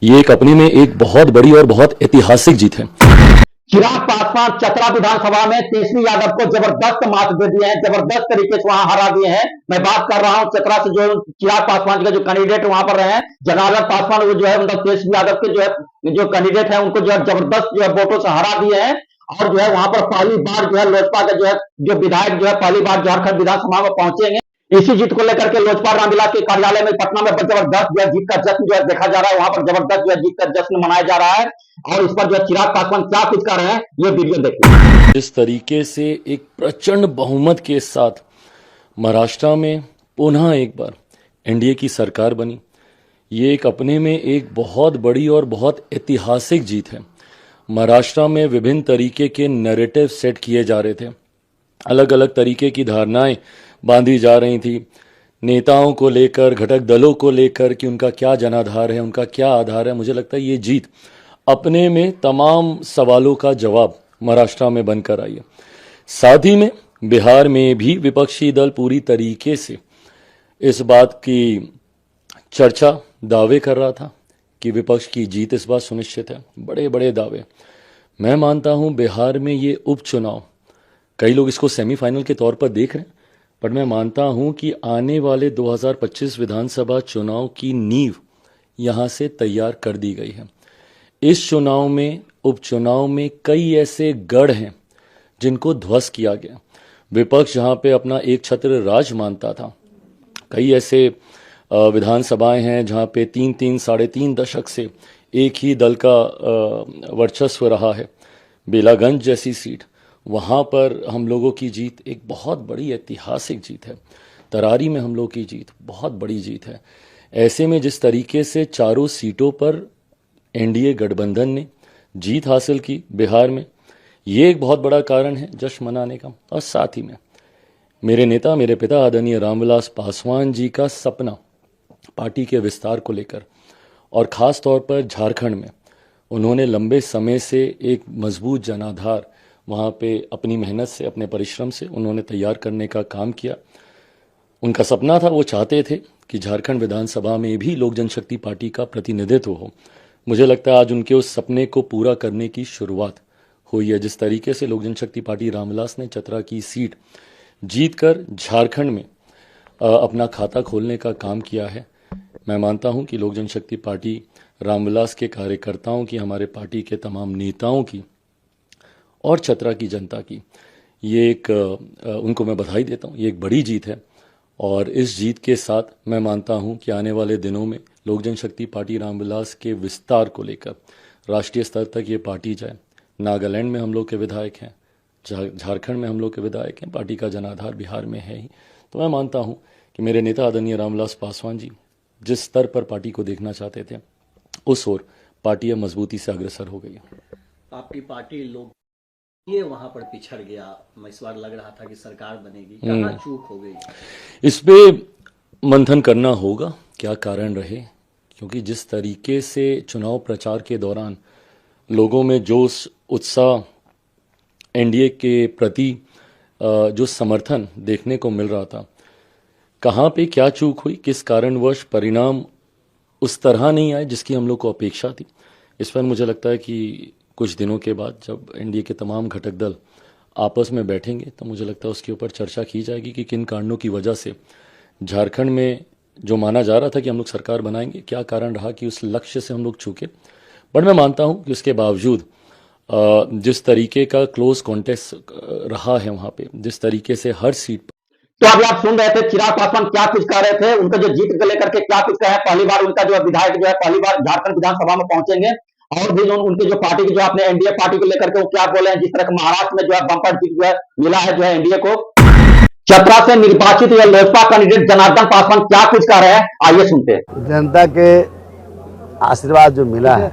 ये एक अपने में एक बहुत बड़ी और बहुत ऐतिहासिक जीत है। चिराग पासवान चतरा विधानसभा में तेजस्वी यादव को जबरदस्त मात दे दिए हैं, जबरदस्त तरीके से वहां हरा दिए हैं। मैं बात कर रहा हूं चतरा से जो चिराग पासवान का जो कैंडिडेट वहां पर रहे हैं जनार्दन पासवान, वो जो है मतलब तेजस्वी यादव के जो कैंडिडेट है उनको जो है जबरदस्त जो है वोटों से हरा दिए हैं। और जो है वहां पर पहली बार जो है लोजपा के जो विधायक जो है पहली बार झारखंड विधानसभा में पहुंचेंगे। इसी जीत को लेकर के लोजपा रामविलास के कार्यालय में पटना में जबरदस्त जो है जीत का जश्न जो है देखा जा रहा है, वहां पर जबरदस्त जो है जीत का जश्न मनाया जा रहा है। और इस पर जो है चिराग पासवान क्या कुछ कर रहे हैं ये वीडियो देखिए। जिस तरीके से एक प्रचंड बहुमत के साथ महाराष्ट्र में पुनः एक बार एनडीए की सरकार बनी, ये एक अपने में एक बहुत बड़ी और बहुत ऐतिहासिक जीत है। महाराष्ट्र में विभिन्न तरीके के नैरेटिव सेट किए जा रहे थे, अलग अलग तरीके की धारणाएं बांधी जा रही थी नेताओं को लेकर, घटक दलों को लेकर कि उनका क्या जनाधार है, उनका क्या आधार है। मुझे लगता है ये जीत अपने में तमाम सवालों का जवाब महाराष्ट्र में बनकर आई है। साथ ही में बिहार में भी विपक्षी दल पूरी तरीके से इस बात की चर्चा दावे कर रहा था कि विपक्ष की जीत इस बार सुनिश्चित है, बड़े बड़े दावे। मैं मानता हूं बिहार में ये उपचुनाव, कई लोग इसको सेमीफाइनल के तौर पर देख रहे हैं, पर मैं मानता हूं कि आने वाले 2025 विधानसभा चुनाव की नींव यहां से तैयार कर दी गई है। इस चुनाव में, उपचुनाव में कई ऐसे गढ़ हैं जिनको ध्वस्त किया गया। विपक्ष जहां पे अपना एक छत्र राज मानता था, कई ऐसे विधानसभाएं हैं जहां पे 3-3, साढ़े 3 दशक से एक ही दल का वर्चस्व रहा है। बेलागंज जैसी सीट, वहां पर हम लोगों की जीत एक बहुत बड़ी ऐतिहासिक जीत है। तरारी में हम लोग की जीत बहुत बड़ी जीत है। ऐसे में जिस तरीके से चारों सीटों पर एनडीए गठबंधन ने जीत हासिल की बिहार में, ये एक बहुत बड़ा कारण है जश्न मनाने का। और साथ ही में मेरे नेता, मेरे पिता आदरणीय रामविलास पासवान जी का सपना पार्टी के विस्तार को लेकर, और ख़ास तौर पर झारखंड में उन्होंने लंबे समय से एक मजबूत जनाधार वहाँ पे अपनी मेहनत से, अपने परिश्रम से उन्होंने तैयार करने का काम किया। उनका सपना था, वो चाहते थे कि झारखंड विधानसभा में भी लोक जनशक्ति पार्टी का प्रतिनिधित्व हो। मुझे लगता है आज उनके उस सपने को पूरा करने की शुरुआत हुई है। जिस तरीके से लोक जनशक्ति पार्टी रामविलास ने चतरा की सीट जीतकर झारखंड में अपना खाता खोलने का काम किया है, मैं मानता हूं कि लोक जनशक्ति पार्टी रामविलास के कार्यकर्ताओं की, हमारे पार्टी के तमाम नेताओं की और चतरा की जनता की ये एक उनको मैं बधाई देता हूं। ये एक बड़ी जीत है और इस जीत के साथ मैं मानता हूं कि आने वाले दिनों में लोक जनशक्ति पार्टी रामविलास के विस्तार को लेकर राष्ट्रीय स्तर तक ये पार्टी जाए। नागालैंड में हम लोग के विधायक हैं, झारखंड में हम लोग के विधायक हैं, पार्टी का जनाधार बिहार में है ही। तो मैं मानता हूं कि मेरे नेता आदरणीय रामविलास पासवान जी जिस स्तर पर पार्टी को देखना चाहते थे, उस ओर पार्टी अब मजबूती से अग्रसर हो गई है। आपकी पार्टी लोग ये वहां पर पिछड़ गया, इस बार लग रहा था कि सरकार बनेगी, कहाँ चूक हो गई? इस पे मंथन करना होगा क्या कारण रहे, क्योंकि जिस तरीके से चुनाव प्रचार के दौरान लोगों में जोश, उत्साह, एनडीए के प्रति जो समर्थन देखने को मिल रहा था, कहाँ पे क्या चूक हुई, किस कारणवश परिणाम उस तरह नहीं आए जिसकी हम लोग को अपेक्षा थी। इस पर मुझे लगता है कि कुछ दिनों के बाद जब एनडीए के तमाम घटक दल आपस में बैठेंगे तो मुझे लगता है उसके ऊपर चर्चा की जाएगी कि किन कारणों की वजह से झारखंड में जो माना जा रहा था कि हम लोग सरकार बनाएंगे, क्या कारण रहा कि उस लक्ष्य से हम लोग चूके। बट मैं मानता हूं कि उसके बावजूद जिस तरीके का क्लोज कॉन्टेस्ट रहा है वहां पे, जिस तरीके से हर सीट पर। तो अभी आप सुन रहे थे चिराग पासवान क्या कुछ कह रहे थे, उनका जो जीत को लेकर के क्या कुछ कहा है। पहली बार उनका जो विधायक जो है पहली बार झारखंड विधानसभा में पहुंचेंगे। और भी जो उनके जो पार्टी की जो आपने एनडीए पार्टी को लेकर के वो क्या बोले हैं, जिस तरह महाराष्ट्र में जो है बंपर जीत जो है मिला है जो है एनडीए को। चतरा से निर्वाचित या लोजपा कैंडिडेट जनार्दन पासवान क्या कुछ कह रहे हैं, आइए सुनते हैं। जनता के आशीर्वाद जो मिला है,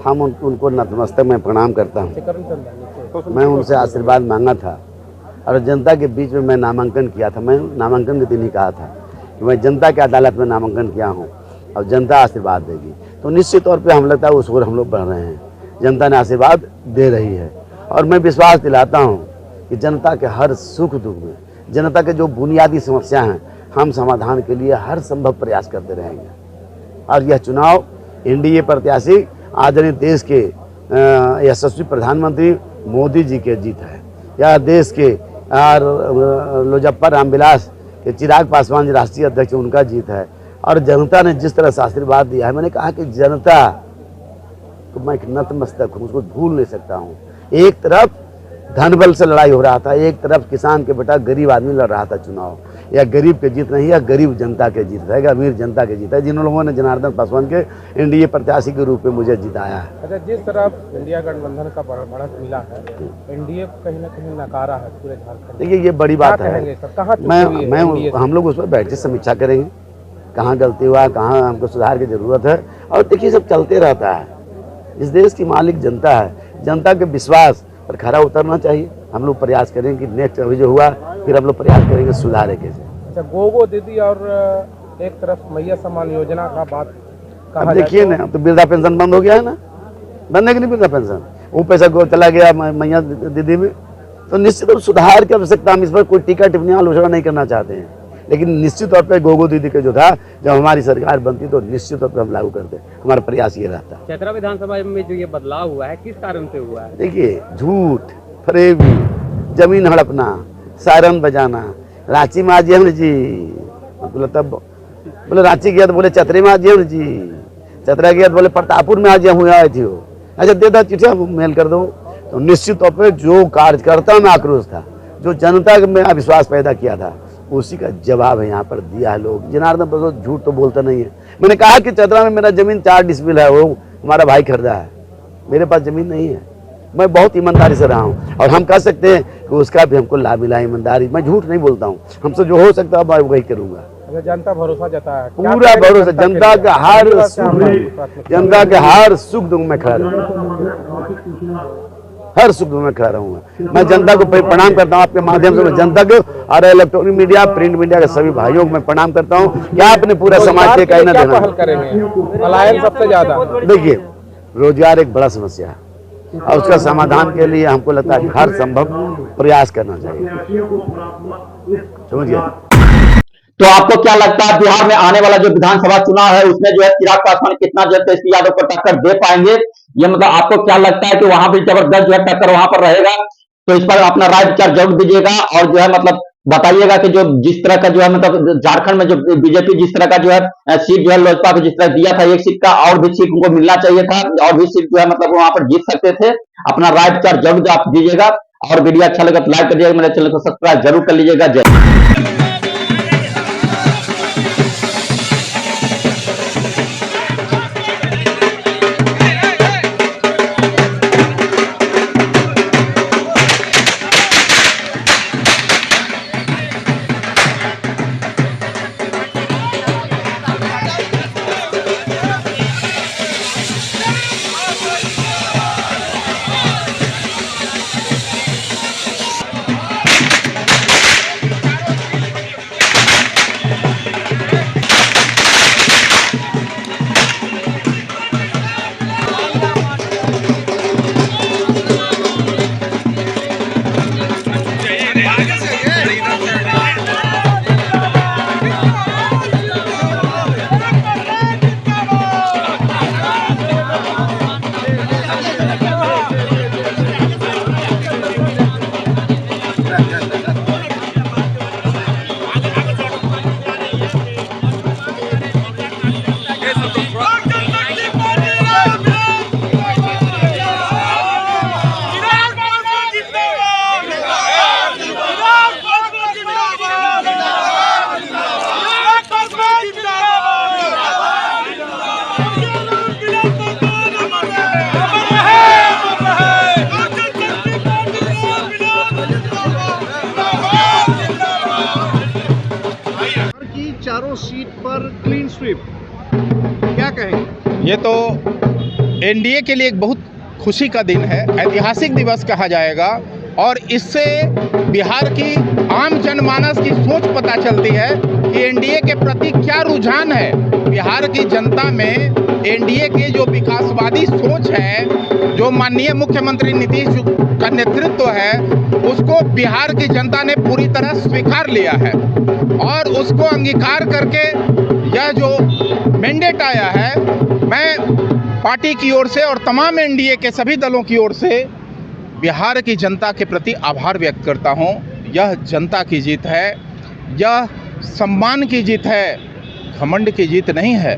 हम उनको नतमस्तक में प्रणाम करता हूं। मैं उनसे आशीर्वाद मांगा था और जनता के बीच में मैं नामांकन किया था। मैं नामांकन के दिन ही कहा था कि मैं जनता की अदालत में नामांकन किया हूं और जनता आशीर्वाद देगी। तो निश्चित तौर पे हम लगता है उस ओर हम लोग बढ़ रहे हैं। जनता ने आशीर्वाद दे रही है और मैं विश्वास दिलाता हूं कि जनता के हर सुख दुख में, जनता के जो बुनियादी समस्या हैं, हम समाधान के लिए हर संभव प्रयास करते रहेंगे। और यह चुनाव एनडीए प्रत्याशी आदरणीय देश के यशस्वी प्रधानमंत्री मोदी जी के जीत है, या देश के लोजप्पा रामविलास के चिराग पासवान जी राष्ट्रीय अध्यक्ष उनका जीत है। और जनता ने जिस तरह से आशीर्वाद दिया है, मैंने कहा कि जनता तो मैं एक नतमस्तक हूँ, उसको भूल नहीं सकता हूँ। एक तरफ धन बल से लड़ाई हो रहा था, एक तरफ किसान के बेटा गरीब आदमी लड़ रहा था चुनाव। या गरीब के जीत नहीं है, गरीब जनता के जीत है, अमीर जनता के जीत है, जिन लोगों ने जनार्दन पासवान के एनडीए प्रत्याशी के रूप में मुझे जिताया है। अच्छा, जिस तरह इंडिया गठबंधन का बढ़त मिला है, एनडीए कहीं ना कहीं नकारा है पूरे झारखंड। देखिए ये बड़ी बात है, हम लोग उस पर बैठ के समीक्षा करेंगे, कहाँ गलती हुआ, कहाँ हमको सुधार की जरूरत है। और देखिए सब चलते रहता है, इस देश की मालिक जनता है, जनता के विश्वास पर खरा उतरना चाहिए। हम लोग प्रयास करेंगे कि नेक्स्ट अभी जो हुआ फिर हम लोग प्रयास करेंगे सुधारे कैसे। अच्छा, गोगो दीदी और एक तरफ मैया सम्मान योजना का बात अब देखिए ना, अब तो वृद्धा पेंशन बंद हो गया है ना, बंद है कि नहीं वृद्धा पेंशन, वो पैसा चला गया मैया दीदी में। तो निश्चित रूप सुधार की आवश्यकता, हम इस पर कोई टीका टिप्पणी आलोचना नहीं करना चाहते हैं, लेकिन निश्चित तौर पर गोगो दीदी के जो था, जब हमारी सरकार बनती तो निश्चित तौर पर हम लागू करते, हमारा प्रयास ये रहता। चतरा विधानसभा में जो ये बदलाव हुआ है किस कारण से हुआ है? देखिए झूठ, फरेबी, जमीन हड़पना, सायरन बजाना, रांची में आज हम जी बोले, तब बोले रांची गया तो बोले चतरे में आज हम जी, चतरा गया तो बोले प्रतापपुर में आज हुआ आई थी वो। अच्छा दे दो चिट्ठिया मेल कर दो। तो निश्चित तौर पर जो कार्यकर्ता में आक्रोश था, जो जनता में अविश्वास पैदा किया था, उसी का जवाब है यहाँ पर दिया है लोग। जनार्दन प्रसाद झूठ तो बोलता नहीं है। मैंने कहा कि चतरा में मेरा जमीन 4 डिसमिल है, वो हमारा भाई खरीदा है, मेरे पास जमीन नहीं है। मैं बहुत ईमानदारी से रहा हूँ और हम कह सकते हैं कि उसका भी हमको लाभ मिला, ईमानदारी। मैं झूठ नहीं बोलता हूँ, हमसे जो हो सकता है मैं वही करूँगा। जनता भरोसा जताया, पूरा भरोसा, जनता का हर सुख, जनता के हर सुख दुख में खड़ा रहूँगा, हर सुख में खड़ा रहूंगा। मैं जनता को प्रणाम करता हूँ, आपके माध्यम से मैं जनता को और इलेक्ट्रॉनिक मीडिया, प्रिंट मीडिया के सभी भाइयों को मैं प्रणाम करता हूँ कि आपने पूरा समाज के कहना देना। पलायन सबसे ज्यादा, देखिए रोजगार एक बड़ा समस्या है और उसका समाधान के लिए हमको लगता है हर संभव प्रयास करना चाहिए, समझिए। तो आपको क्या लगता है बिहार में आने वाला जो विधानसभा चुनाव है उसमें जो है चिराग पासवान कितना जो है तेजस्वी यादव को टक्कर दे पाएंगे? ये मतलब आपको क्या लगता है कि वहां भी जबरदस्त जो है टक्कर वहां पर रहेगा? तो इस पर अपना राय विचार जरूर दीजिएगा और जो है मतलब बताइएगा कि जो जिस तरह का जो है मतलब झारखंड में जो बीजेपी जिस तरह का जो है सीट जो है लोजपा को जिस तरह दिया था, एक सीट का और भी सीट उनको मिलना चाहिए था, और भी सीट जो है मतलब वहां पर जीत सकते थे। अपना राय विचार जरूर आप दीजिएगा और वीडियो अच्छा लगा तो लाइक कर दीजिएगा, मेरे चैनल को सब्सक्राइब जरूर कर लीजिएगा। जय। चारों सीट पर क्लीन स्वीप, क्या कहेंगे? ये तो एनडीए के लिए एक बहुत खुशी का दिन है, ऐतिहासिक दिवस कहा जाएगा और इससे बिहार की आम जनमानस की सोच पता चलती है कि एनडीए के प्रति क्या रुझान है। बिहार की जनता में एनडीए के जो विकासवादी सोच है, जो माननीय मुख्यमंत्री नीतीश का नेतृत्व है, उसको बिहार की जनता ने पूरी तरह स्वीकार लिया है और उसको अंगीकार करके यह जो मैंडेट आया है, मैं पार्टी की ओर से और तमाम एनडीए के सभी दलों की ओर से बिहार की जनता के प्रति आभार व्यक्त करता हूं। यह जनता की जीत है, यह सम्मान की जीत है, घमंड की जीत नहीं है।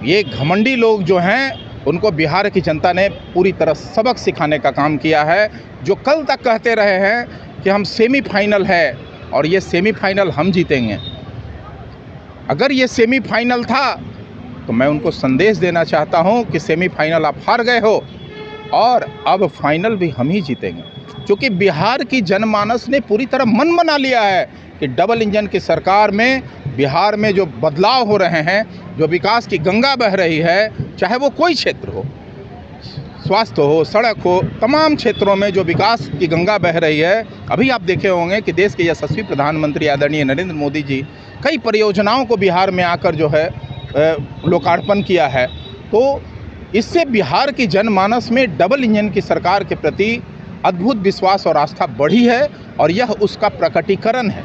ये घमंडी लोग जो हैं उनको बिहार की जनता ने पूरी तरह सबक सिखाने का काम किया है। जो कल तक कहते रहे हैं कि हम सेमीफाइनल है और ये सेमीफाइनल हम जीतेंगे, अगर ये सेमीफाइनल था तो मैं उनको संदेश देना चाहता हूं कि सेमीफाइनल आप हार गए हो और अब फाइनल भी हम ही जीतेंगे। क्योंकि बिहार की जनमानस ने पूरी तरह मन बना लिया है कि डबल इंजन की सरकार में बिहार में जो बदलाव हो रहे हैं, जो विकास की गंगा बह रही है, चाहे वो कोई क्षेत्र हो, स्वास्थ्य हो, सड़क हो, तमाम क्षेत्रों में जो विकास की गंगा बह रही है। अभी आप देखे होंगे कि देश के यशस्वी प्रधानमंत्री आदरणीय नरेंद्र मोदी जी कई परियोजनाओं को बिहार में आकर जो है लोकार्पण किया है। तो इससे बिहार की जनमानस में डबल इंजन की सरकार के प्रति अद्भुत विश्वास और आस्था बढ़ी है और यह उसका प्रकटीकरण है।